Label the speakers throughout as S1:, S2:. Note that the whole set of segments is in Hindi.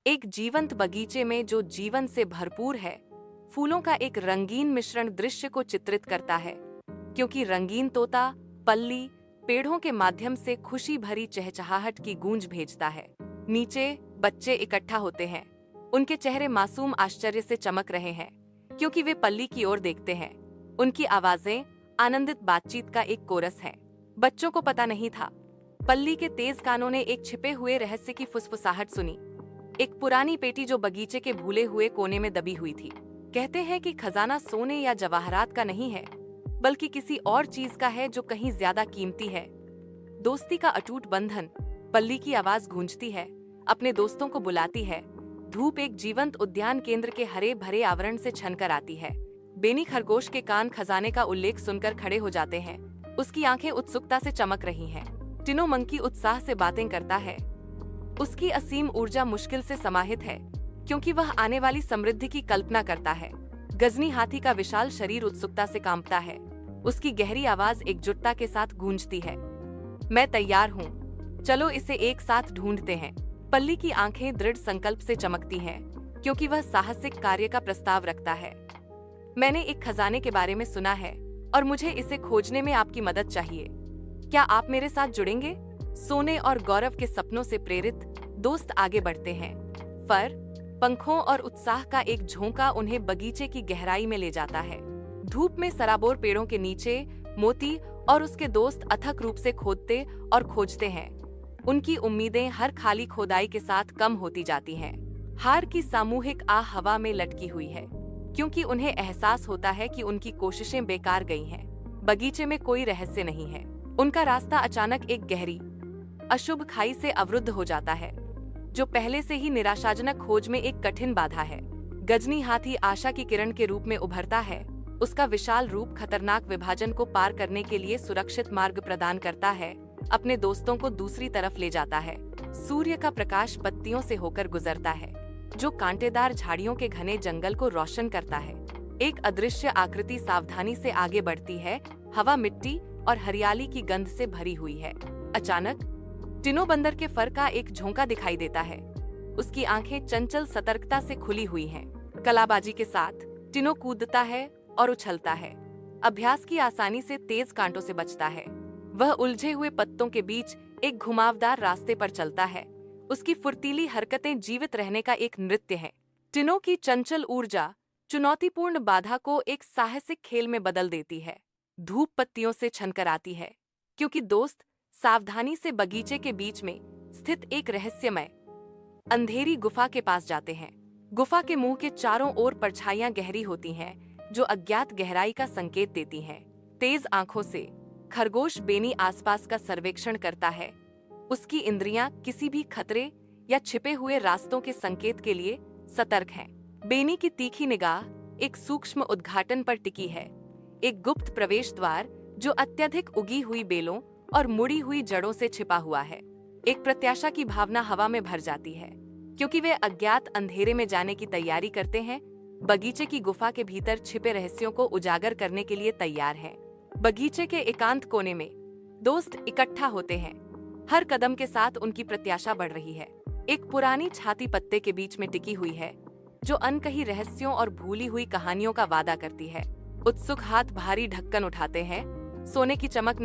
S1: एक जीवंत बगीचे में जो जीवन से भरपूर है, फूलों का एक रंगीन मिश्रण दृश्य को चित्रित करता है, क्योंकि रंगीन तोता पल्ली पेड़ों के माध्यम से खुशी भरी चहचहाहट की गूंज भेजता है। नीचे बच्चे इकट्ठा होते हैं, उनके चेहरे मासूम आश्चर्य से चमक रहे हैं, क्योंकि वे पल्ली की ओर देखते हैं। उनकी आवाजें आनंदित बातचीत का एक कोरस है। बच्चों को पता नहीं था, पल्ली के तेज कानों ने एक छिपे हुए रहस्य की फुसफुसाहट सुनी। एक पुरानी पेटी जो बगीचे के भूले हुए कोने में दबी हुई थी। कहते हैं कि खजाना सोने या जवाहरात का नहीं है, बल्कि किसी और चीज का है जो कहीं ज्यादा कीमती है। दोस्ती का अटूट बंधन। पल्ली की आवाज गूंजती है, अपने दोस्तों को बुलाती है। धूप एक जीवंत उद्यान केंद्र के हरे भरे आवरण से छनकर आती है। बेनी खरगोश के कान खजाने का उल्लेख सुनकर खड़े हो जाते हैं। उसकी आंखें उत्सुकता से चमक रही हैं। टिनो मंकी उत्साह से बातें करता है। उसकी असीम ऊर्जा मुश्किल से समाहित है, क्योंकि वह आने वाली समृद्धि की कल्पना करता है। गजनी हाथी का विशाल शरीर उत्सुकता से कांपता है। उसकी गहरी आवाज एकजुटता के साथ गूंजती है। मैं तैयार हूँ, चलो इसे एक साथ ढूंढते हैं। पल्ली की आंखें दृढ़ संकल्प से चमकती हैं, क्योंकि वह साहसिक कार्य का प्रस्ताव रखता है। मैंने एक खजाने के बारे में सुना है और मुझे इसे खोजने में आपकी मदद चाहिए। क्या आप मेरे साथ जुड़ेंगे? सोने और गौरव के सपनों से प्रेरित दोस्त आगे बढ़ते हैं। फर, पंखों और उत्साह का एक झोंका उन्हें बगीचे की गहराई में ले जाता है। धूप में सराबोर पेड़ों के नीचे मोती और उसके दोस्त अथक रूप से खोदते और खोजते हैं। उनकी उम्मीदें हर खाली खोदाई के साथ कम होती जाती हैं। हार की सामूहिक आह हवा में लटकी हुई है, क्योंकि उन्हें एहसास होता है कि उनकी कोशिशें बेकार गई हैं। बगीचे में कोई रहस्य नहीं है। उनका रास्ता अचानक एक गहरी अशुभ खाई से अवरुद्ध हो जाता है, जो पहले से ही निराशाजनक खोज में एक कठिन बाधा है। गजनी हाथी आशा की किरण के रूप में उभरता है। उसका विशाल रूप खतरनाक विभाजन को पार करने के लिए सुरक्षित मार्ग प्रदान करता है, अपने दोस्तों को दूसरी तरफ ले जाता है। सूर्य का प्रकाश पत्तियों से होकर गुजरता है, जो कांटेदार झाड़ियों के घने जंगल को रोशन करता है। एक अदृश्य आकृति सावधानी से आगे बढ़ती है। हवा मिट्टी और हरियाली की गंध से भरी हुई है। अचानक टिनो बंदर के फर का एक झोंका दिखाई देता है। उसकी आंखें चंचल सतर्कता से खुली हुई हैं। कलाबाजी के साथ टिनो कूदता है और उछलता है। अभ्यास की आसानी से तेज कांटों से बचता है। वह उलझे हुए पत्तों के बीच एक घुमावदार रास्ते पर चलता है। उसकी फुर्तीली हरकतें जीवित रहने का एक नृत्य है। टिनो की चंचल ऊर्जा चुनौतीपूर्ण बाधा को एक साहसिक खेल में बदल देती है। धूप पत्तियों से छनकर आती है, क्योंकि दोस्त सावधानी से बगीचे के बीच में स्थित एक रहस्यमय अंधेरी गुफा के पास जाते हैं। गुफा के मुंह के चारों ओर परछाइयां गहरी होती हैं, जो अज्ञात गहराई का संकेत देती हैं। तेज आंखों से खरगोश बेनी आसपास का सर्वेक्षण करता है। उसकी इंद्रियां किसी भी खतरे या छिपे हुए रास्तों के संकेत के लिए सतर्क हैं। बेनी की तीखी निगाह एक सूक्ष्म उद्घाटन पर टिकी है, एक गुप्त प्रवेश द्वार जो अत्यधिक उगी हुई बेलों और मुड़ी हुई जड़ों से छिपा हुआ है। एक प्रत्याशा की भावना हवा में भर जाती है, क्योंकि वे अज्ञात अंधेरे में जाने की तैयारी करते हैं। बगीचे की गुफा के भीतर छिपे रहस्यों को उजागर करने के लिए तैयार हैं। बगीचे के एकांत कोने में दोस्त इकट्ठा होते हैं। हर कदम के साथ उनकी प्रत्याशा बढ़ रही है। एक पुरानी छाती पत्ते के बीच में टिकी हुई है, जो अनकही रहस्यों और भूली हुई कहानियों का वादा करती है। उत्सुक हाथ भारी ढक्कन उठाते हैं। सोने की चमक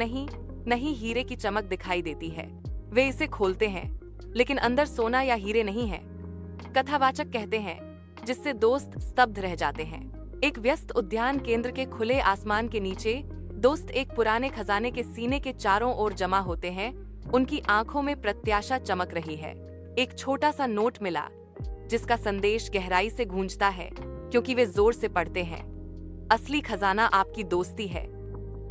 S1: नहीं हीरे की चमक दिखाई देती है। वे इसे खोलते हैं, लेकिन अंदर सोना या हीरे नहीं है, कथावाचक कहते हैं, जिससे दोस्त स्तब्ध रह जाते हैं। एक व्यस्त उद्यान केंद्र के खुले आसमान के नीचे दोस्त एक पुराने खजाने के सीने के चारों ओर जमा होते हैं। उनकी आंखों में प्रत्याशा चमक रही है। एक छोटा सा नोट मिला, जिसका संदेश गहराई से गूंजता है, क्योंकि वे जोर से पढ़ते हैं। असली खजाना आपकी दोस्ती है।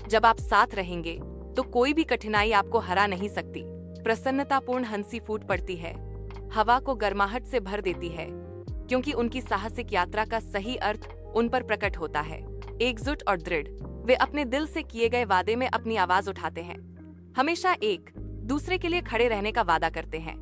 S1: जब आप साथ रहेंगे तो कोई भी कठिनाई आपको हरा नहीं सकती। प्रसन्नतापूर्ण हंसी फूट पड़ती है, हवा को गर्माहट से भर देती है, क्योंकि उनकी साहसिक यात्रा का सही अर्थ उन पर प्रकट होता है। एकजुट और दृढ़, वे अपने दिल से किए गए वादे में अपनी आवाज उठाते हैं। हमेशा एक दूसरे के लिए खड़े रहने का वादा करते हैं।